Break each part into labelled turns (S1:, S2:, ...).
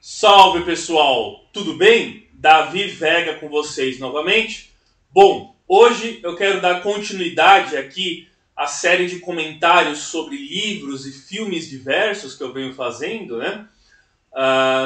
S1: Salve pessoal, tudo bem? Davi Vega com vocês novamente. Bom, hoje eu quero dar continuidade aqui à série de comentários sobre livros e filmes diversos que eu venho fazendo, né?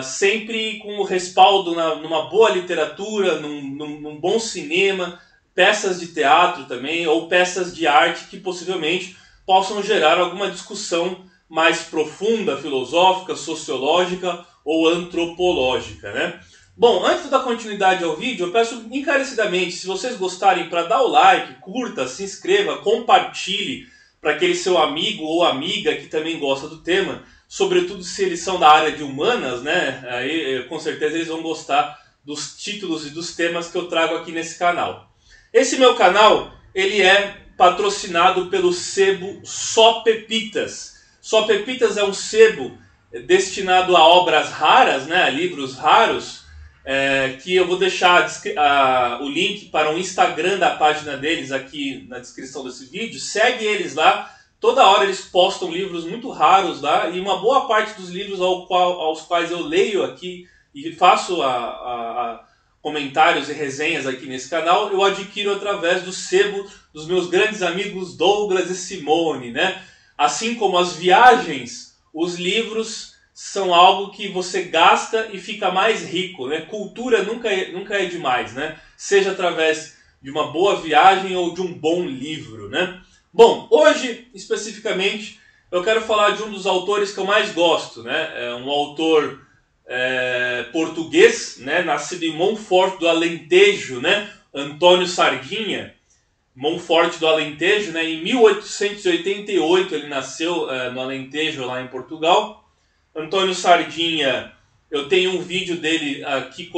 S1: Sempre com o respaldo numa boa literatura, num bom cinema, peças de teatro também, ou peças de arte que possivelmente possam gerar alguma discussão mais profunda, filosófica, sociológica ou antropológica, né? Bom, antes de dar continuidade ao vídeo, eu peço encarecidamente, se vocês gostarem, para dar o like, curta, se inscreva, compartilhe para aquele seu amigo ou amiga que também gosta do tema, sobretudo se eles são da área de humanas, né? Aí com certeza eles vão gostar dos títulos e dos temas que eu trago aqui nesse canal. Esse meu canal, ele é patrocinado pelo sebo Só Pepitas. Só Pepitas é um sebo destinado a obras raras, né, a livros raros, que eu vou deixar o link para o Instagram da página deles aqui na descrição desse vídeo. Segue eles lá, toda hora eles postam livros muito raros lá, e uma boa parte dos livros aos quais eu leio aqui e faço comentários e resenhas aqui nesse canal, eu adquiro através do sebo dos meus grandes amigos Douglas e Simone, né? Assim como as viagens, os livros são algo que você gasta e fica mais rico, né? Cultura nunca é demais, né? Seja através de uma boa viagem ou de um bom livro, né? Bom, hoje, especificamente, eu quero falar de um dos autores que eu mais gosto, né? É um autor português, né? Nascido em Monforte do Alentejo, né? Antônio Sardinha. Monforte do Alentejo, né? Em 1888 ele nasceu no Alentejo, lá em Portugal. Antônio Sardinha, eu tenho um vídeo dele aqui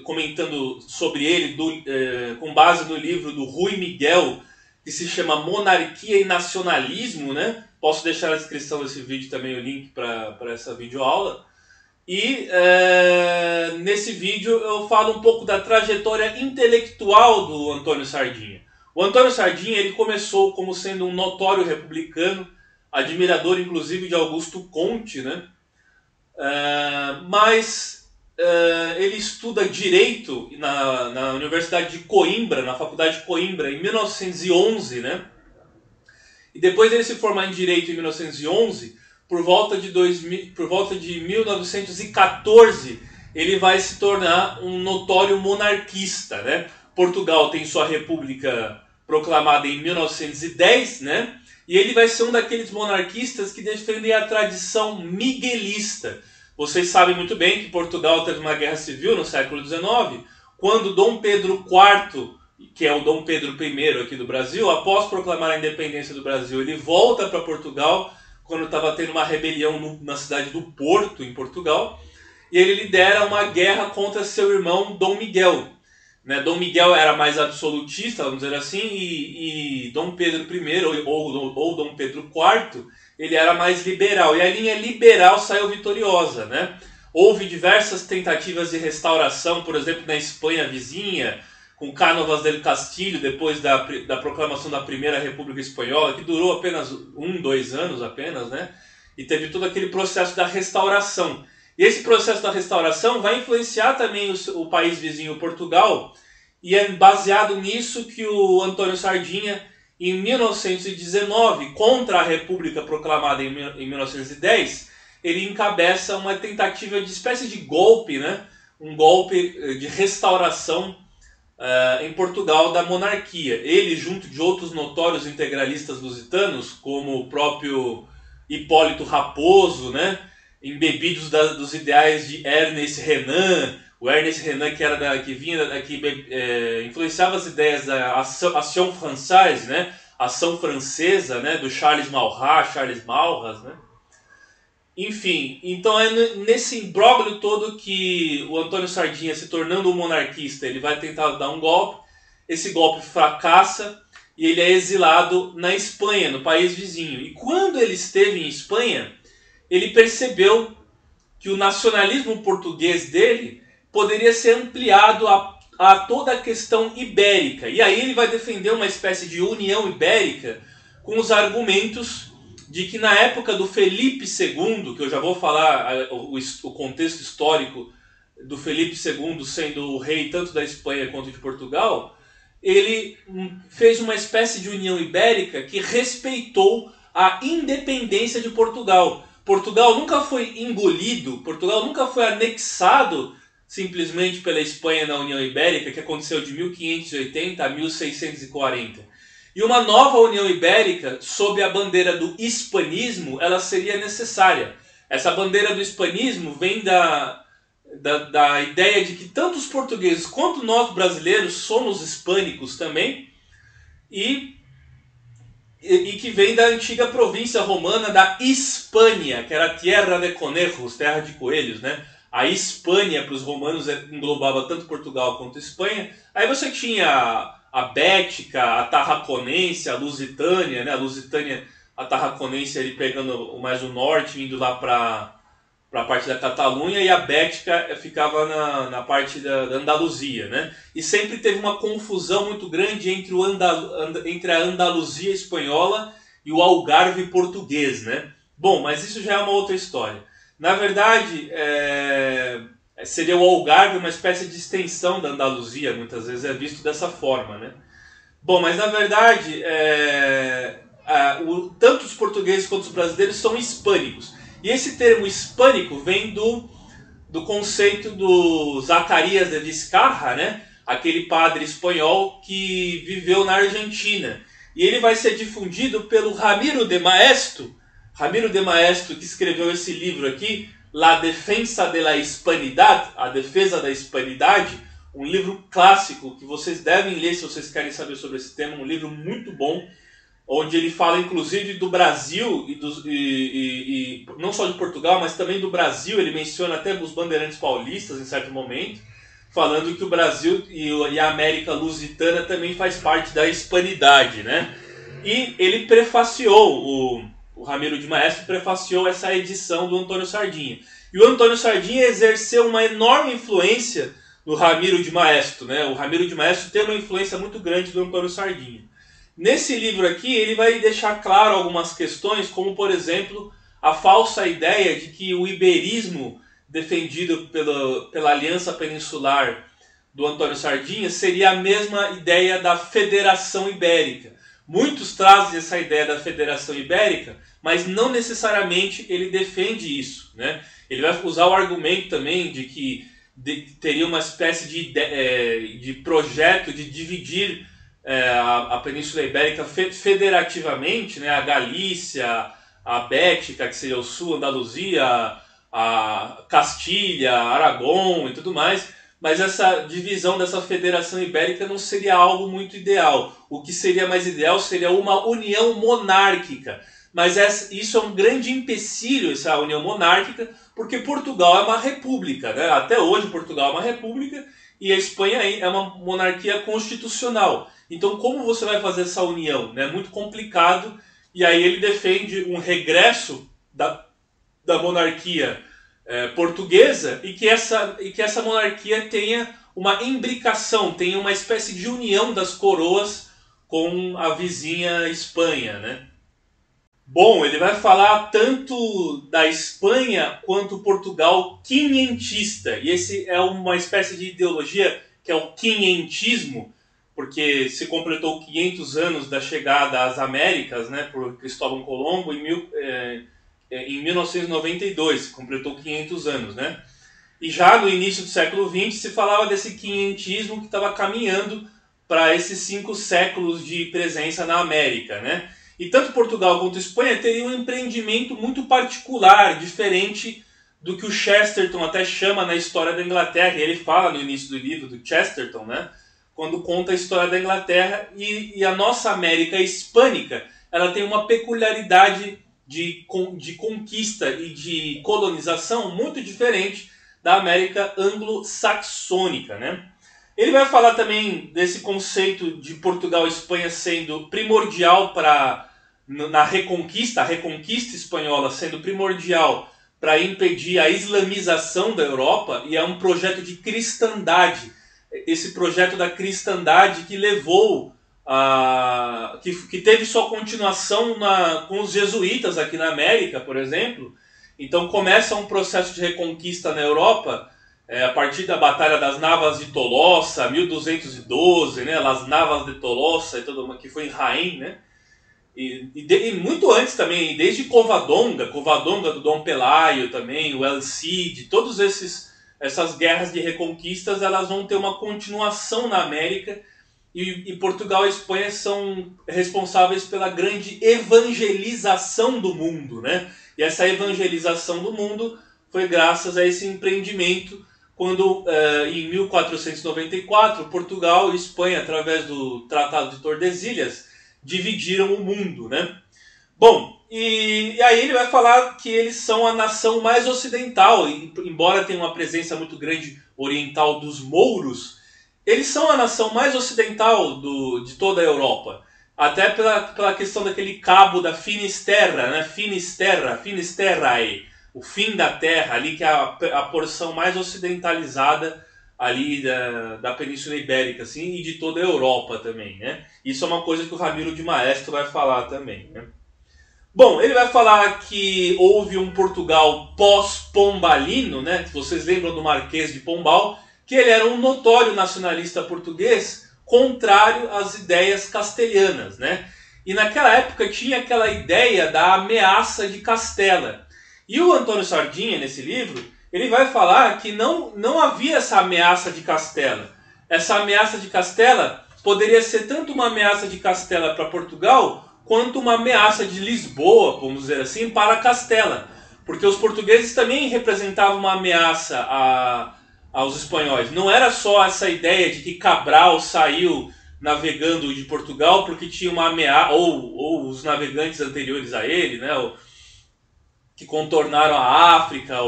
S1: comentando sobre ele, com base no livro do Rui Miguel, que se chama Monarquia e Nacionalismo, né? Posso deixar na descrição desse vídeo também o link para essa videoaula. E nesse vídeo eu falo um pouco da trajetória intelectual do Antônio Sardinha. O Antônio Sardinha ele começou como sendo um notório republicano, admirador inclusive de Augusto Conte, né? Mas ele estuda Direito na Universidade de Coimbra, na Faculdade de Coimbra, em 1911, né? E depois dele se formar em Direito em 1911, por volta de 1914, ele vai se tornar um notório monarquista, né? Portugal tem sua república proclamada em 1910, né? E ele vai ser um daqueles monarquistas que defendem a tradição miguelista. Vocês sabem muito bem que Portugal teve uma guerra civil no século XIX, quando Dom Pedro IV, que é o Dom Pedro I aqui do Brasil, após proclamar a independência do Brasil, ele volta para Portugal, quando estava tendo uma rebelião na cidade do Porto, em Portugal, e ele lidera uma guerra contra seu irmão Dom Miguel. Né? Dom Miguel era mais absolutista, vamos dizer assim, e Dom Pedro I, ou Dom Pedro IV, ele era mais liberal. E a linha liberal saiu vitoriosa. Né? Houve diversas tentativas de restauração, por exemplo, na Espanha vizinha, com Cánovas del Castillo, depois da proclamação da Primeira República Espanhola, que durou apenas 2 anos apenas, né? E teve todo aquele processo da restauração. E esse processo da restauração vai influenciar também o país vizinho Portugal, e é baseado nisso que o Antônio Sardinha, em 1919, contra a República proclamada em 1910, ele encabeça uma tentativa de espécie de golpe, né? Um golpe de restauração em Portugal da monarquia. Ele, junto de outros notórios integralistas lusitanos, como o próprio Hipólito Raposo, né? Embebidos dos ideais de Ernest Renan, o Ernest Renan que influenciava as ideias da Ação Française, né? Ação Francesa, né? Do Charles Maurras, né? Enfim, então é nesse imbróglio todo que o Antônio Sardinha, se tornando um monarquista, ele vai tentar dar um golpe, esse golpe fracassa e ele é exilado na Espanha, no país vizinho. E quando ele esteve em Espanha, ele percebeu que o nacionalismo português dele poderia ser ampliado a toda a questão ibérica. E aí ele vai defender uma espécie de união ibérica com os argumentos de que na época do Felipe II, que eu já vou falar o contexto histórico do Felipe II sendo o rei tanto da Espanha quanto de Portugal, ele fez uma espécie de União Ibérica que respeitou a independência de Portugal. Portugal nunca foi engolido, Portugal nunca foi anexado simplesmente pela Espanha na União Ibérica, que aconteceu de 1580 a 1640. E uma nova União Ibérica, sob a bandeira do hispanismo, ela seria necessária. Essa bandeira do hispanismo vem da ideia de que tanto os portugueses quanto nós brasileiros somos hispânicos também, e que vem da antiga província romana da Hispânia, que era Tierra de Conejos, terra de coelhos, né? A Hispânia para os romanos englobava tanto Portugal quanto Espanha. Aí você tinha a Bética, a Tarraconense, a Lusitânia, né? A Lusitânia, a Tarraconense ali pegando mais o norte, indo lá para a parte da Catalunha, e a Bética ficava na parte da Andaluzia, né? E sempre teve uma confusão muito grande entre a Andaluzia espanhola e o Algarve português, né? Bom, mas isso já é uma outra história. Na verdade, seria o Algarve uma espécie de extensão da Andaluzia, muitas vezes é visto dessa forma, né? Bom, mas na verdade, tanto os portugueses quanto os brasileiros são hispânicos. E esse termo hispânico vem do conceito do Zacarias de Vizcarra, né? Aquele padre espanhol que viveu na Argentina. E ele vai ser difundido pelo Ramiro de Maeztu, que escreveu esse livro aqui, La Defensa de la Hispanidad, A Defesa da Hispanidade, um livro clássico que vocês devem ler se vocês querem saber sobre esse tema, um livro muito bom, onde ele fala inclusive do Brasil e não só de Portugal, mas também do Brasil. Ele menciona até os bandeirantes paulistas em certo momento, falando que o Brasil e a América Lusitana também faz parte da hispanidade, né? E ele prefaciou, o Ramiro de Maeztu prefaciou essa edição do Antônio Sardinha. E o Antônio Sardinha exerceu uma enorme influência no Ramiro de Maeztu, né? O Ramiro de Maeztu tem uma influência muito grande do Antônio Sardinha. Nesse livro aqui, ele vai deixar claro algumas questões, como, por exemplo, a falsa ideia de que o iberismo defendido pela Aliança Peninsular do Antônio Sardinha seria a mesma ideia da Federação Ibérica. Muitos trazem essa ideia da Federação Ibérica, mas não necessariamente ele defende isso, né? Ele vai usar o argumento também de que teria uma espécie de projeto de dividir a Península Ibérica federativamente, né? A Galícia, a Bética, que seria o sul, Andaluzia, a Castilha, Aragão e tudo mais, mas essa divisão dessa Federação Ibérica não seria algo muito ideal. O que seria mais ideal seria uma união monárquica, mas isso é um grande empecilho, essa união monárquica, porque Portugal é uma república, né? Até hoje Portugal é uma república e a Espanha é uma monarquia constitucional. Então como você vai fazer essa união? É muito complicado, e aí ele defende um regresso da monarquia portuguesa e que essa monarquia tenha uma imbricação, tenha uma espécie de união das coroas com a vizinha Espanha, né? Bom, ele vai falar tanto da Espanha quanto Portugal quinhentista, e esse é uma espécie de ideologia que é o quinhentismo, porque se completou 500 anos da chegada às Américas, né, por Cristóvão Colombo em 1992, completou 500 anos, né? E já no início do século XX se falava desse quinhentismo que estava caminhando para esses 5 séculos de presença na América, né? E tanto Portugal quanto Espanha teriam um empreendimento muito particular, diferente do que o Chesterton até chama na história da Inglaterra. E ele fala no início do livro do Chesterton, né? Quando conta a história da Inglaterra, e a nossa América hispânica, ela tem uma peculiaridade de conquista e de colonização muito diferente da América anglo-saxônica, né? Ele vai falar também desse conceito de Portugal e Espanha sendo primordial na reconquista, a reconquista espanhola sendo primordial para impedir a islamização da Europa, e é um projeto de cristandade. Esse projeto da cristandade que levou que teve sua continuação com os jesuítas aqui na América, por exemplo. Então começa um processo de reconquista na Europa, a partir da Batalha das Navas de Tolosa, 1212, né, Las Navas de Tolosa, que foi em Jaén, né? E muito antes também, desde Covadonga do Dom Pelayo também, o El Cid, todas essas guerras de reconquistas, elas vão ter uma continuação na América, e Portugal e Espanha são responsáveis pela grande evangelização do mundo, né? E essa evangelização do mundo foi graças a esse empreendimento, quando em 1494 Portugal e Espanha, através do Tratado de Tordesilhas, dividiram o mundo, né? Bom, e aí ele vai falar que eles são a nação mais ocidental, embora tenha uma presença muito grande oriental dos mouros, eles são a nação mais ocidental de toda a Europa. Até pela questão daquele cabo da Finisterra, né? Finisterrae, o fim da terra, ali que é a porção mais ocidentalizada ali da Península Ibérica, assim, e de toda a Europa também, né? Isso é uma coisa que o Ramiro de Maestro vai falar também, né? Bom, ele vai falar que houve um Portugal pós-pombalino, né? Vocês lembram do Marquês de Pombal, que ele era um notório nacionalista português, contrário às ideias castelhanas, né? E naquela época tinha aquela ideia da ameaça de Castela. E o Antônio Sardinha, nesse livro, ele vai falar que não havia essa ameaça de Castela. Essa ameaça de Castela poderia ser tanto uma ameaça de Castela para Portugal, quanto uma ameaça de Lisboa, vamos dizer assim, para Castela. Porque os portugueses também representavam uma ameaça aos espanhóis. Não era só essa ideia de que Cabral saiu navegando de Portugal porque tinha uma ameaça, ou os navegantes anteriores a ele, né, que contornaram a África,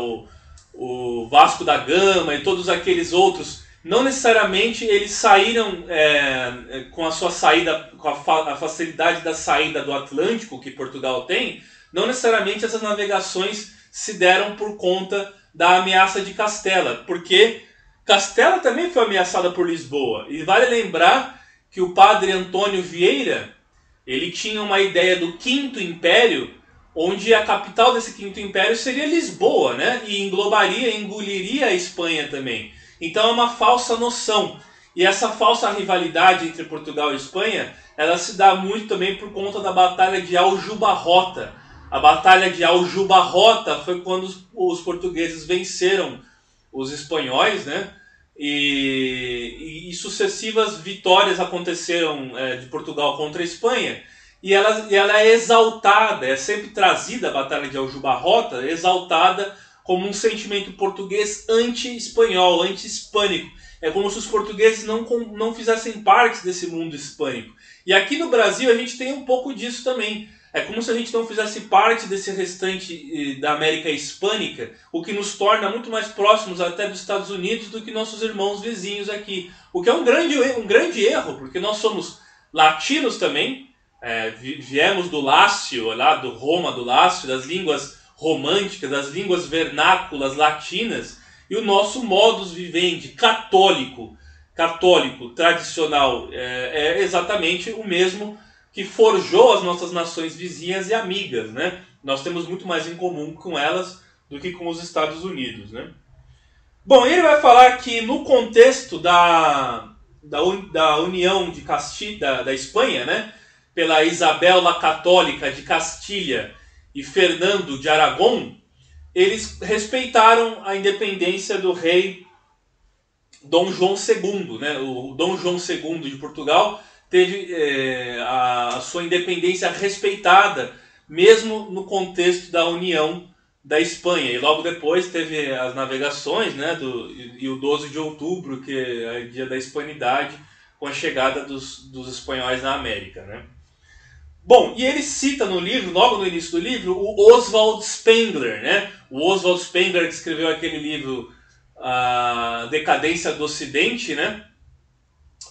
S1: o Vasco da Gama e todos aqueles outros. Não necessariamente eles saíram com a sua saída, com a facilidade da saída do Atlântico que Portugal tem, não necessariamente essas navegações se deram por conta da ameaça de Castela, porque Castela também foi ameaçada por Lisboa. E vale lembrar que o padre Antônio Vieira, ele tinha uma ideia do Quinto Império, onde a capital desse Quinto Império seria Lisboa, né? E engoliria a Espanha também. Então é uma falsa noção. E essa falsa rivalidade entre Portugal e Espanha, ela se dá muito também por conta da Batalha de Aljubarrota. A Batalha de Aljubarrota foi quando os portugueses venceram os espanhóis, né? E sucessivas vitórias aconteceram de Portugal contra a Espanha. E ela é exaltada, é sempre trazida a Batalha de Aljubarrota, exaltada como um sentimento português anti-espanhol, anti-hispânico. É como se os portugueses não fizessem parte desse mundo hispânico. E aqui no Brasil a gente tem um pouco disso também. É como se a gente não fizesse parte desse restante da América hispânica, o que nos torna muito mais próximos até dos Estados Unidos do que nossos irmãos vizinhos aqui. O que é um grande erro, porque nós somos latinos também, viemos do Lácio, lá do Roma, do Lácio, das línguas românticas, das línguas vernáculas latinas, e o nosso modus vivendi católico tradicional é exatamente o mesmo que forjou as nossas nações vizinhas e amigas, né? Nós temos muito mais em comum com elas do que com os Estados Unidos, né? Bom, ele vai falar que no contexto da União de da Espanha, né, pela Isabel la Católica de Castilha e Fernando de Aragão, eles respeitaram a independência do rei Dom João II, né? O Dom João II de Portugal teve a sua independência respeitada, mesmo no contexto da União da Espanha. E logo depois teve as navegações, né, e o 12 de outubro, que é o dia da hispanidade, com a chegada dos espanhóis na América, né? Bom, e ele cita no livro, logo no início do livro, o Oswald Spengler, né? O Oswald Spengler que escreveu aquele livro, A Decadência do Ocidente, né?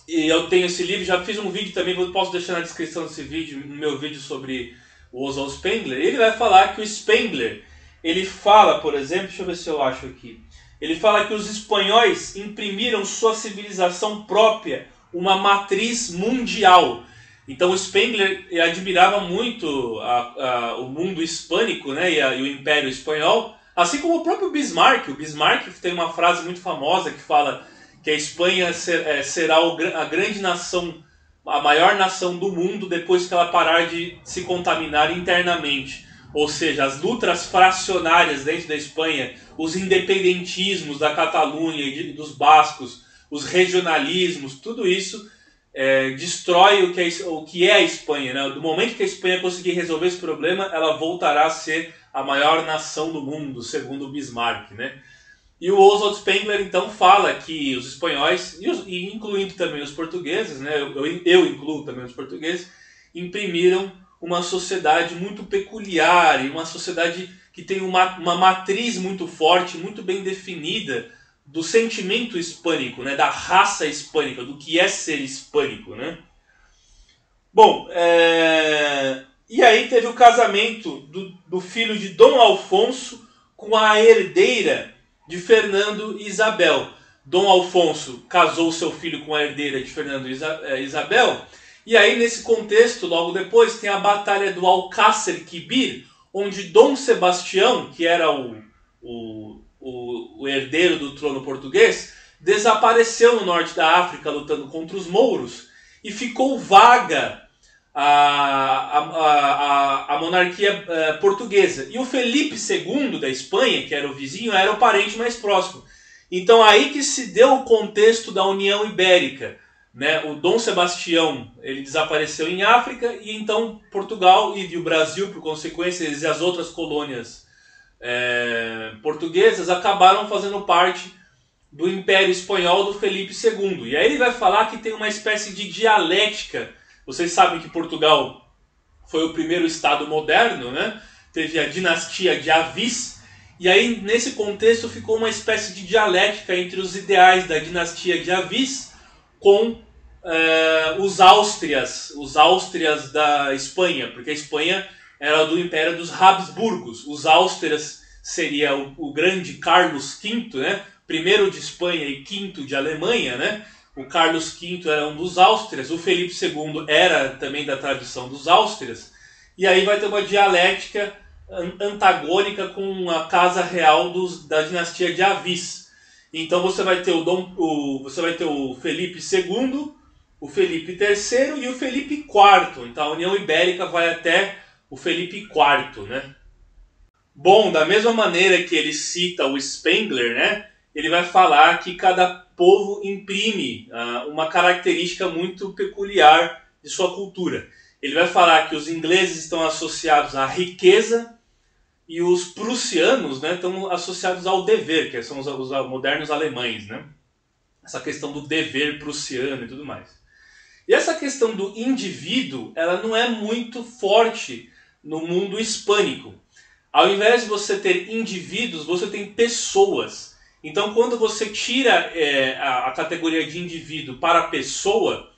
S1: E eu tenho esse livro, já fiz um vídeo também, eu posso deixar na descrição desse vídeo, no meu vídeo sobre o Oswald Spengler. Ele vai falar que o Spengler, ele fala, por exemplo, deixa eu ver se eu acho aqui, ele fala que os espanhóis imprimiram sua civilização própria uma matriz mundial. Então o Spengler admirava muito o mundo hispânico, né, e o Império Espanhol, assim como o próprio Bismarck. O Bismarck tem uma frase muito famosa que fala que a Espanha será a grande nação, a maior nação do mundo depois que ela parar de se contaminar internamente. Ou seja, as lutas fracionárias dentro da Espanha, os independentismos da Catalunha e dos bascos, os regionalismos, tudo isso destrói o que é a Espanha, né? Do momento que a Espanha conseguir resolver esse problema, ela voltará a ser a maior nação do mundo, segundo o Bismarck, né? E o Oswald Spengler, então, fala que os espanhóis, e incluindo também os portugueses, né? Eu incluo também os portugueses, imprimiram uma sociedade muito peculiar, e uma sociedade que tem uma matriz muito forte, muito bem definida, do sentimento hispânico, né, da raça hispânica, do que é ser hispânico, né? Bom, e aí teve o casamento do filho de Dom Alfonso com a herdeira de Fernando e Isabel. Dom Alfonso casou seu filho com a herdeira de Fernando e Isabel, e aí nesse contexto, logo depois, tem a Batalha do Alcácer Quibir, onde Dom Sebastião, que era o herdeiro do trono português, desapareceu no norte da África lutando contra os mouros e ficou vaga a monarquia portuguesa. E o Felipe II da Espanha, que era o vizinho, era o parente mais próximo. Então aí que se deu o contexto da União Ibérica, né? O Dom Sebastião ele desapareceu em África e então Portugal e o Brasil, por consequência, e as outras colônias portuguesas acabaram fazendo parte do Império Espanhol do Felipe II. E aí ele vai falar que tem uma espécie de dialética. Vocês sabem que Portugal foi o primeiro estado moderno, né? Teve a dinastia de Avis, e aí nesse contexto ficou uma espécie de dialética entre os ideais da dinastia de Avis com os Áustrias da Espanha, porque a Espanha era do Império dos Habsburgos. Os Áustrias seria o grande Carlos V, né? Primeiro de Espanha e quinto de Alemanha, né? O Carlos V era um dos Áustrias, o Felipe II era também da tradição dos Áustrias, e aí vai ter uma dialética antagônica com a casa real da dinastia de Avis. Então você vai ter o Felipe II, o Felipe III e o Felipe IV. Então a União Ibérica vai até o Felipe IV, né? Bom, da mesma maneira que ele cita o Spengler, né? Ele vai falar que cada povo imprime uma característica muito peculiar de sua cultura. Ele vai falar que os ingleses estão associados à riqueza e os prussianos, né, estão associados ao dever, que são os modernos alemães, né? Essa questão do dever prussiano e tudo mais. E essa questão do indivíduo, ela não é muito forte no mundo hispânico. Ao invés de você ter indivíduos, você tem pessoas. Então, quando você tira a categoria de indivíduo para a pessoa,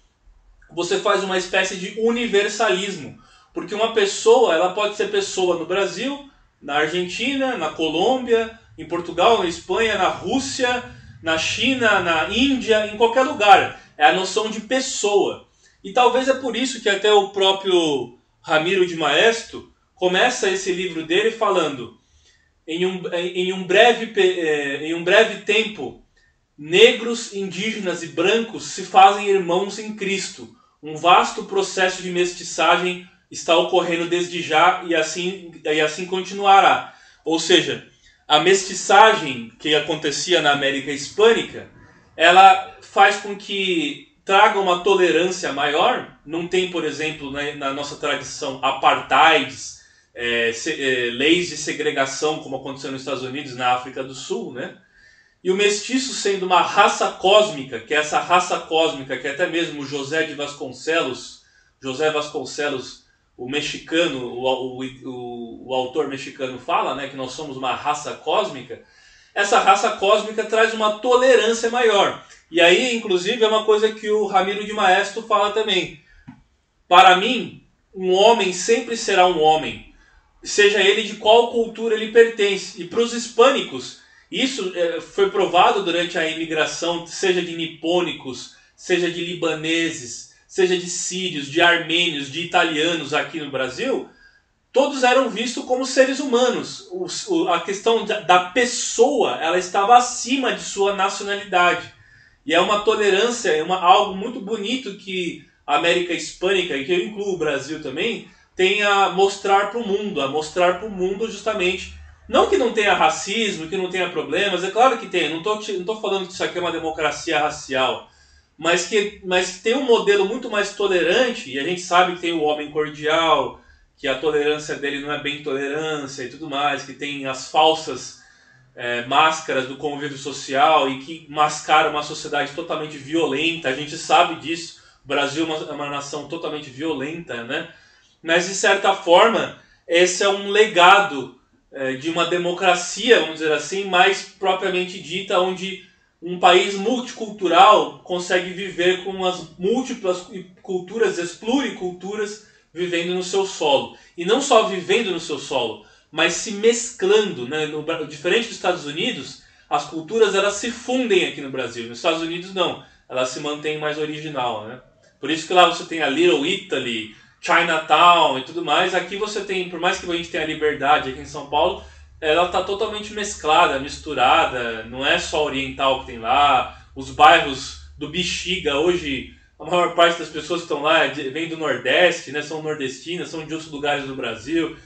S1: você faz uma espécie de universalismo. Porque uma pessoa, ela pode ser pessoa no Brasil, na Argentina, na Colômbia, em Portugal, na Espanha, na Rússia, na China, na Índia, em qualquer lugar. É a noção de pessoa. E talvez é por isso que até o próprio Ramiro de Maeztu começa esse livro dele falando: em um breve tempo, negros, indígenas e brancos se fazem irmãos em Cristo. Um vasto processo de mestiçagem está ocorrendo desde já e assim continuará. Ou seja, a mestiçagem que acontecia na América Hispânica, ela faz com que traga uma tolerância maior. Não tem, por exemplo, na nossa tradição, apartheids, leis de segregação, como aconteceu nos Estados Unidos e na África do Sul, né? E o mestiço sendo uma raça cósmica, que é essa raça cósmica que até mesmo José Vasconcelos, o mexicano, o autor mexicano fala, né, que nós somos uma raça cósmica. Essa raça cósmica traz uma tolerância maior. E aí, inclusive, é uma coisa que o Ramiro de Maeztu fala também. Para mim, um homem sempre será um homem, seja ele de qual cultura ele pertence. E para os hispânicos, isso foi provado durante a imigração, seja de nipônicos, seja de libaneses, seja de sírios, de armênios, de italianos aqui no Brasil, todos eram vistos como seres humanos. A questão da pessoa, ela estava acima de sua nacionalidade. E é uma tolerância, algo muito bonito que a América Hispânica, e que eu incluo o Brasil também, tem a mostrar para o mundo justamente. Não que não tenha racismo, que não tenha problemas, é claro que tem, não tô falando que isso aqui é uma democracia racial, mas que tem um modelo muito mais tolerante, e a gente sabe que tem o homem cordial, que a tolerância dele não é bem tolerância e tudo mais, que tem as falsas máscaras do convívio social e que mascaram uma sociedade totalmente violenta, a gente sabe disso, o Brasil é uma nação totalmente violenta, né? Mas de certa forma, esse é um legado de uma democracia, vamos dizer assim, mais propriamente dita, onde um país multicultural consegue viver com as múltiplas culturas, as pluriculturas, vivendo no seu solo. E não só vivendo no seu solo, mas se mesclando, né? Diferente dos Estados Unidos, as culturas elas se fundem aqui no Brasil. Nos Estados Unidos não, elas se mantêm mais original, né? Por isso que lá você tem a Little Italy, Chinatown e tudo mais. Aqui você tem, por mais que a gente tenha liberdade aqui em São Paulo, ela está totalmente mesclada, misturada, não é só oriental que tem lá. Os bairros do Bexiga, hoje a maior parte das pessoas que estão lá vem do Nordeste, né, são nordestinas, são de outros lugares do Brasil.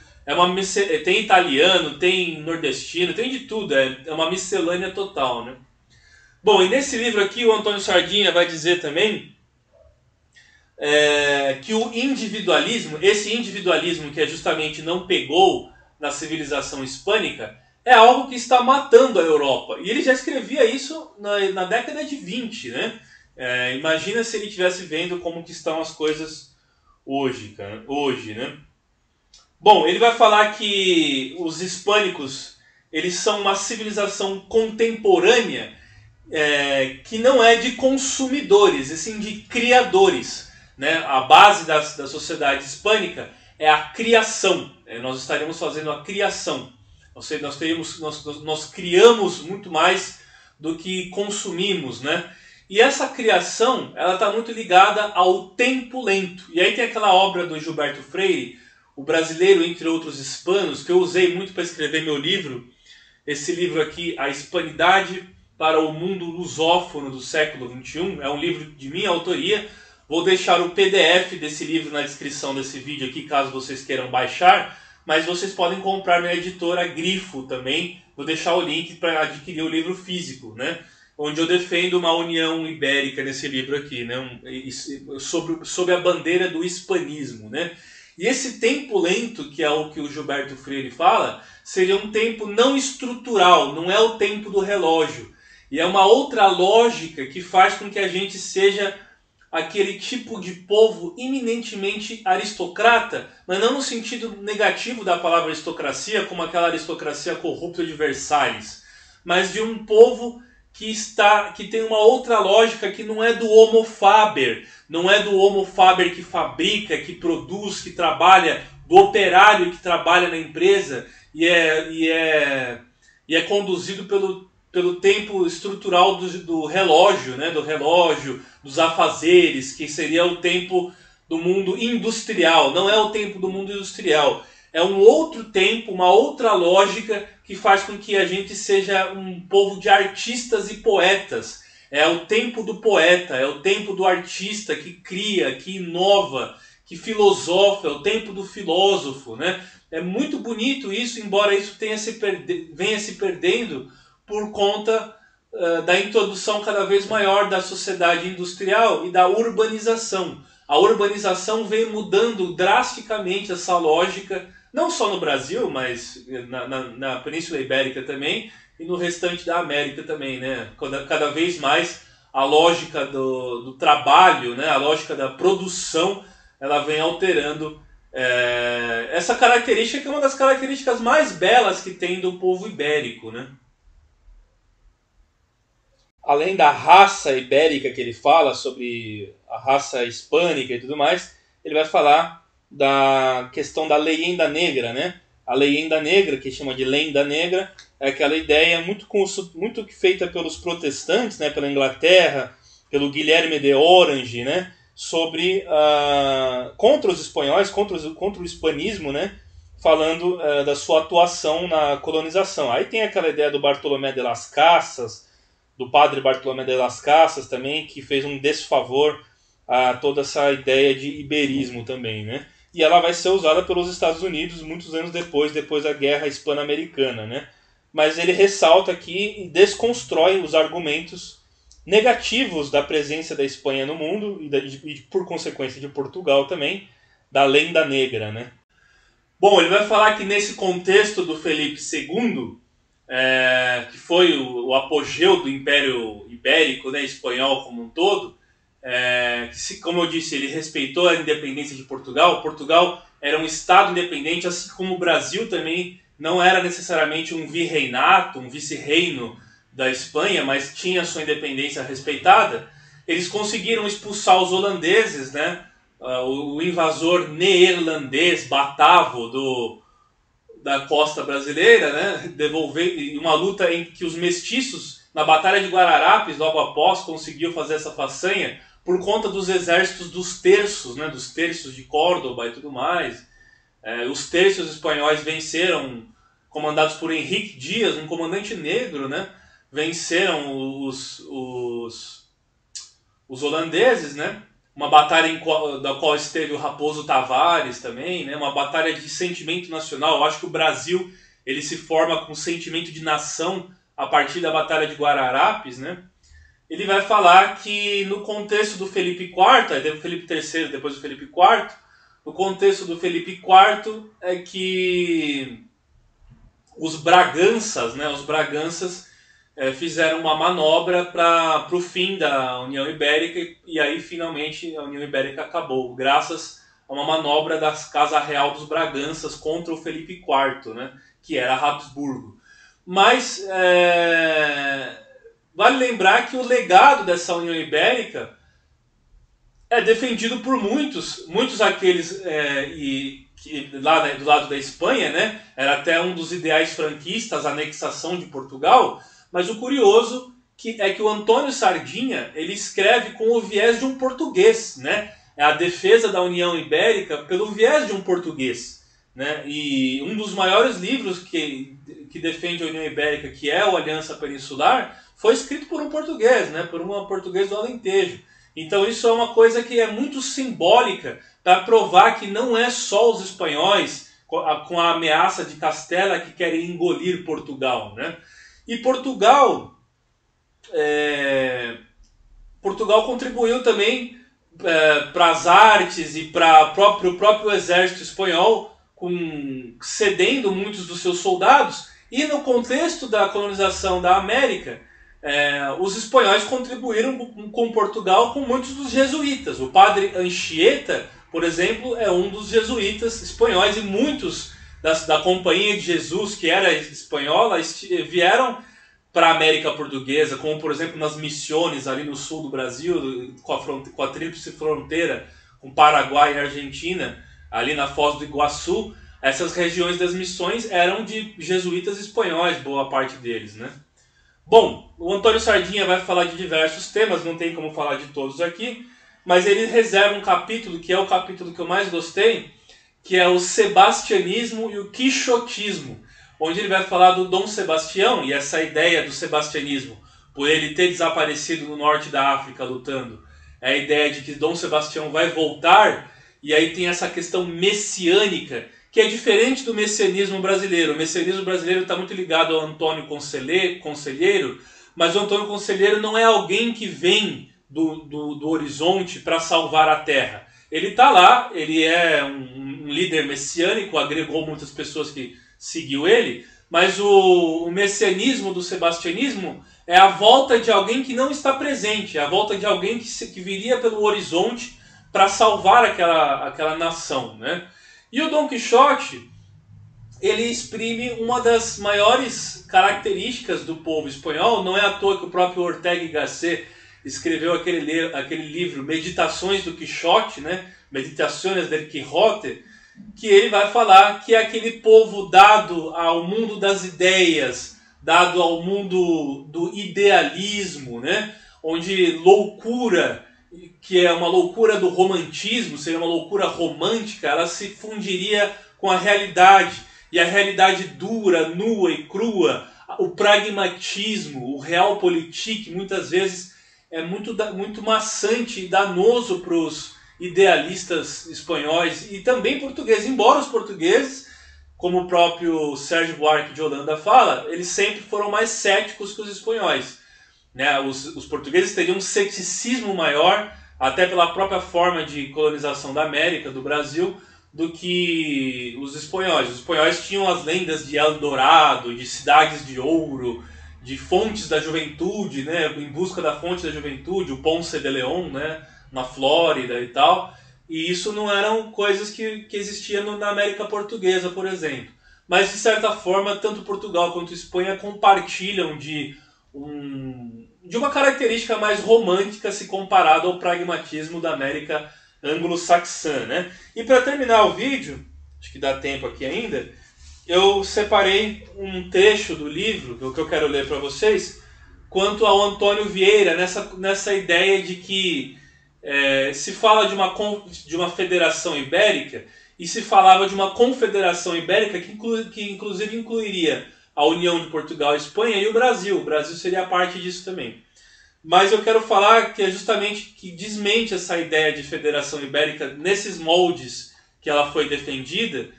S1: Tem italiano, tem nordestino, tem de tudo, é uma miscelânea total, né? Bom, e nesse livro aqui o Antônio Sardinha vai dizer também que o individualismo, esse individualismo que justamente não pegou na civilização hispânica, é algo que está matando a Europa. E ele já escrevia isso na década de 20, né? Imagina se ele estivesse vendo como que estão as coisas hoje, né? Bom, ele vai falar que os hispânicos, eles são uma civilização contemporânea que não é de consumidores, e sim de criadores. Né? A base da sociedade hispânica é a criação. Nós estaremos fazendo a criação. Nós criamos muito mais do que consumimos, né? E essa criação, ela está muito ligada ao tempo lento. E aí tem aquela obra do Gilberto Freire, O Brasileiro entre Outros Hispanos, que eu usei muito para escrever meu livro. Esse livro aqui, A Hispanidade para o Mundo Lusófono do Século XXI, é um livro de minha autoria. Vou deixar o PDF desse livro na descrição desse vídeo aqui, caso vocês queiram baixar, mas vocês podem comprar na editora Grifo também. Vou deixar o link para adquirir o livro físico, né? Onde eu defendo uma união ibérica nesse livro aqui, né? Sob a bandeira do hispanismo, né? E esse tempo lento, que é o que o Gilberto Freire fala, seria um tempo não estrutural, não é o tempo do relógio. E é uma outra lógica que faz com que a gente seja aquele tipo de povo eminentemente aristocrata, mas não no sentido negativo da palavra aristocracia, como aquela aristocracia corrupta de Versalhes, mas de um povo que tem uma outra lógica que não é do homo faber, não é do homo faber que fabrica, que produz, que trabalha, do operário que trabalha na empresa e é conduzido pelo tempo estrutural do relógio, né? Do relógio, dos afazeres, que seria o tempo do mundo industrial. Não é o tempo do mundo industrial. É um outro tempo, uma outra lógica que faz com que a gente seja um povo de artistas e poetas. É o tempo do poeta, é o tempo do artista que cria, que inova, que filosofa, é o tempo do filósofo, né? É muito bonito isso, embora isso venha se perdendo por conta da introdução cada vez maior da sociedade industrial e da urbanização. A urbanização vem mudando drasticamente essa lógica, não só no Brasil, mas na Península Ibérica também, e no restante da América também, né? Cada vez mais a lógica do trabalho, né? A lógica da produção, ela vem alterando essa característica, que é uma das características mais belas que tem do povo ibérico, né? Além da raça ibérica que ele fala, sobre a raça hispânica e tudo mais, ele vai falar da questão da leyenda negra, né? A leyenda negra, que chama de lenda negra, é aquela ideia muito feita pelos protestantes, né? Pela Inglaterra, pelo Guilherme de Orange, né? sobre contra os espanhóis, contra o hispanismo, né? Falando da sua atuação na colonização. Aí tem aquela ideia do Bartolomé de las Casas, do padre Bartolomé de las Casas também, que fez um desfavor a toda essa ideia de iberismo também, né? E ela vai ser usada pelos Estados Unidos muitos anos depois da Guerra Hispano-Americana, né? Mas ele ressalta aqui e desconstrói os argumentos negativos da presença da Espanha no mundo e por consequência de Portugal também, da lenda negra, né? Bom, ele vai falar que nesse contexto do Felipe II, que foi o apogeu do Império Ibérico, né, espanhol como um todo, como eu disse, ele respeitou a independência de Portugal. Portugal era um estado independente, assim como o Brasil também não era necessariamente um virreinato, um vice-reino da Espanha, mas tinha sua independência respeitada. Eles conseguiram expulsar os holandeses, né? O invasor neerlandês Batavo da costa brasileira, né? Devolver uma luta em que os mestiços na Batalha de Guararapes, logo após, conseguiu fazer essa façanha por conta dos exércitos dos terços, né? Dos terços de Córdoba e tudo mais. Os terços espanhóis venceram, comandados por Henrique Dias, um comandante negro, né? Venceram os holandeses, né? Uma batalha da qual esteve o Raposo Tavares também, né? Uma batalha de sentimento nacional. Eu acho que o Brasil ele se forma com sentimento de nação a partir da Batalha de Guararapes, né? Ele vai falar que no contexto do Felipe IV, do Felipe III, depois do Felipe IV, no contexto do Felipe IV é que os Braganças, né? Os Braganças fizeram uma manobra para o fim da União Ibérica e aí finalmente a União Ibérica acabou, graças a uma manobra da Casa Real dos Braganças contra o Felipe IV, né, que era Habsburgo. Mas vale lembrar que o legado dessa União Ibérica é defendido por muitos aqueles lá do lado da Espanha, né, era até um dos ideais franquistas, a anexação de Portugal. Mas o curioso é que o Antônio Sardinha ele escreve com o viés de um português, né? É a defesa da União Ibérica pelo viés de um português, né? E um dos maiores livros que defende a União Ibérica, que é o Aliança Peninsular, foi escrito por um português, né? Por um português do Alentejo. Então isso é uma coisa que é muito simbólica para provar que não é só os espanhóis com a ameaça de Castela que querem engolir Portugal, né? E Portugal contribuiu também para as artes e para o próprio exército espanhol, cedendo muitos dos seus soldados. E no contexto da colonização da América, os espanhóis contribuíram com Portugal com muitos dos jesuítas. O padre Anchieta, por exemplo, é um dos jesuítas espanhóis e muitos da Companhia de Jesus, que era espanhola, vieram para a América Portuguesa, como por exemplo nas missões ali no sul do Brasil, com a tríplice fronteira com Paraguai e Argentina, ali na Foz do Iguaçu. Essas regiões das missões eram de jesuítas espanhóis, boa parte deles, né? Bom, o Antônio Sardinha vai falar de diversos temas, não tem como falar de todos aqui, mas ele reserva um capítulo, que é o capítulo que eu mais gostei, que é o sebastianismo e o quixotismo, onde ele vai falar do Dom Sebastião e essa ideia do sebastianismo, por ele ter desaparecido no norte da África lutando, é a ideia de que Dom Sebastião vai voltar, e aí tem essa questão messiânica, que é diferente do messianismo brasileiro. O messianismo brasileiro está muito ligado ao Antônio Conselheiro, mas o Antônio Conselheiro não é alguém que vem do horizonte para salvar a terra. Ele está lá, ele é um líder messiânico, agregou muitas pessoas que seguiu ele, mas o messianismo do sebastianismo é a volta de alguém que não está presente, é a volta de alguém que viria pelo horizonte para salvar aquela nação, né? E o Dom Quixote, ele exprime uma das maiores características do povo espanhol. Não é à toa que o próprio Ortega y Gasset escreveu aquele livro Meditações do Quixote, né? Meditaciones del Quijote, que ele vai falar que é aquele povo dado ao mundo das ideias, dado ao mundo do idealismo, né? Onde loucura que é uma loucura do romantismo, seria uma loucura romântica, ela se fundiria com a realidade, e a realidade dura, nua e crua, o pragmatismo, o realpolitik, muitas vezes é muito maçante e danoso para os idealistas espanhóis e também portugueses, embora os portugueses, como o próprio Sérgio Buarque de Holanda fala, eles sempre foram mais céticos que os espanhóis. Né? Os portugueses teriam um ceticismo maior, até pela própria forma de colonização da América, do Brasil, do que os espanhóis. Os espanhóis tinham as lendas de El Dorado, de cidades de ouro, de fontes da juventude, né? Em busca da fonte da juventude, o Ponce de León, né? Na Flórida e tal. E isso não eram coisas que existiam na América Portuguesa, por exemplo. Mas, de certa forma, tanto Portugal quanto Espanha compartilham de uma característica mais romântica se comparado ao pragmatismo da América anglo-saxã, né? E para terminar o vídeo, acho que dá tempo aqui ainda, eu separei um trecho do livro que eu quero ler para vocês, quanto ao Antônio Vieira, nessa ideia de que se fala de uma federação ibérica e se falava de uma confederação ibérica que inclusive incluiria a união de Portugal, Espanha e o Brasil. O Brasil seria parte disso também. Mas eu quero falar que é justamente que desmente essa ideia de federação ibérica nesses moldes que ela foi defendida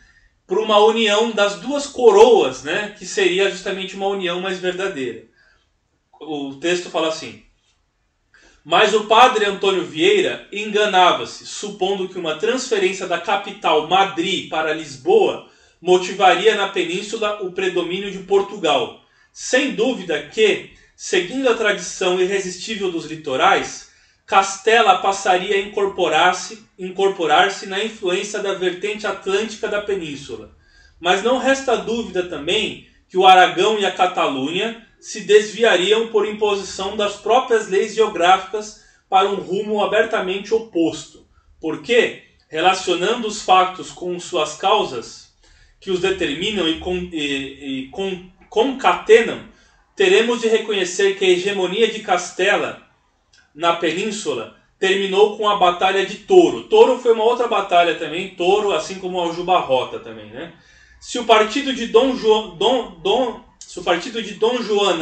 S1: por uma união das duas coroas, né, que seria justamente uma união mais verdadeira. O texto fala assim: mas o padre Antônio Vieira enganava-se, supondo que uma transferência da capital Madrid para Lisboa motivaria na península o predomínio de Portugal. Sem dúvida que, seguindo a tradição irresistível dos litorais, Castela passaria a incorporar-se na influência da vertente atlântica da península. Mas não resta dúvida também que o Aragão e a Catalunha se desviariam por imposição das próprias leis geográficas para um rumo abertamente oposto. Porque, relacionando os fatos com suas causas, que os determinam e concatenam, teremos de reconhecer que a hegemonia de Castela na península terminou com a Batalha de Toro. Toro foi uma outra batalha também, Toro, assim como a Aljubarrota também, né? Se o partido de Dom Juan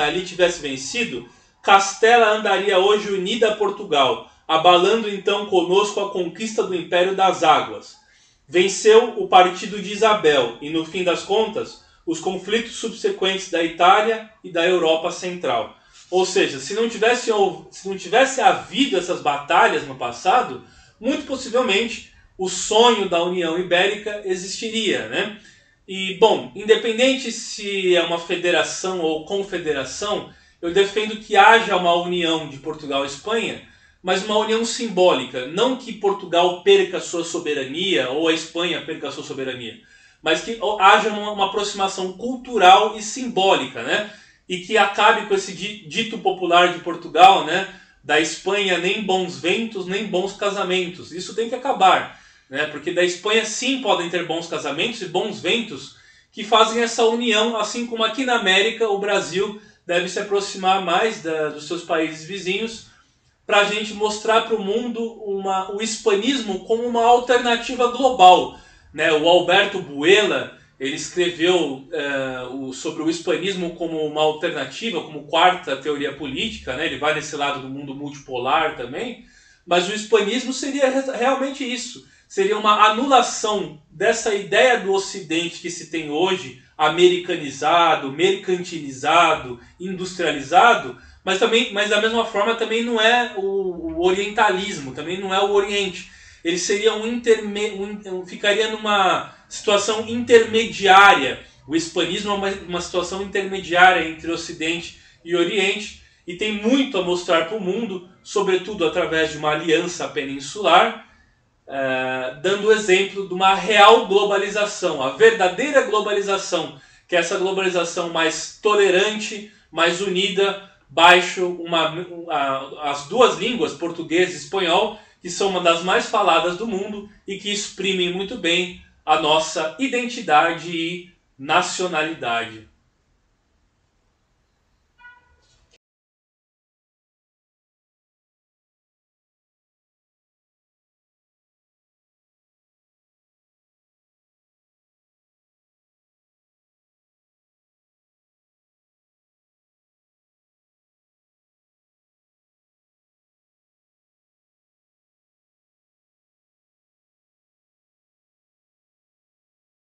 S1: ali tivesse vencido, Castela andaria hoje unida a Portugal, abalando então conosco a conquista do Império das Águas. Venceu o partido de Isabel e, no fim das contas, os conflitos subsequentes da Itália e da Europa Central. Ou seja, se não tivesse havido essas batalhas no passado, muito possivelmente o sonho da União Ibérica existiria, né? E, bom, independente se é uma federação ou confederação, eu defendo que haja uma união de Portugal e Espanha, mas uma união simbólica. Não que Portugal perca sua soberania ou a Espanha perca sua soberania, mas que haja uma aproximação cultural e simbólica, né? E que acabe com esse dito popular de Portugal, né? Da Espanha nem bons ventos, nem bons casamentos. Isso tem que acabar, né? Porque da Espanha sim podem ter bons casamentos e bons ventos que fazem essa união, assim como aqui na América o Brasil deve se aproximar mais dos seus países vizinhos para a gente mostrar para o mundo o hispanismo como uma alternativa global, né? O Alberto Buela, ele escreveu sobre o hispanismo como uma alternativa, como quarta teoria política, né? Ele vai nesse lado do mundo multipolar também, mas o hispanismo seria realmente isso, seria uma anulação dessa ideia do Ocidente que se tem hoje, americanizado, mercantilizado, industrializado, mas da mesma forma também não é o orientalismo, também não é o Oriente. Ele seria ficaria numa situação intermediária. O hispanismo é uma situação intermediária entre Ocidente e Oriente e tem muito a mostrar para o mundo, sobretudo através de uma aliança peninsular, dando o exemplo de uma real globalização, a verdadeira globalização, que é essa globalização mais tolerante, mais unida, baixo as duas línguas, português e espanhol, que são uma das mais faladas do mundo e que exprimem muito bem a nossa identidade e nacionalidade.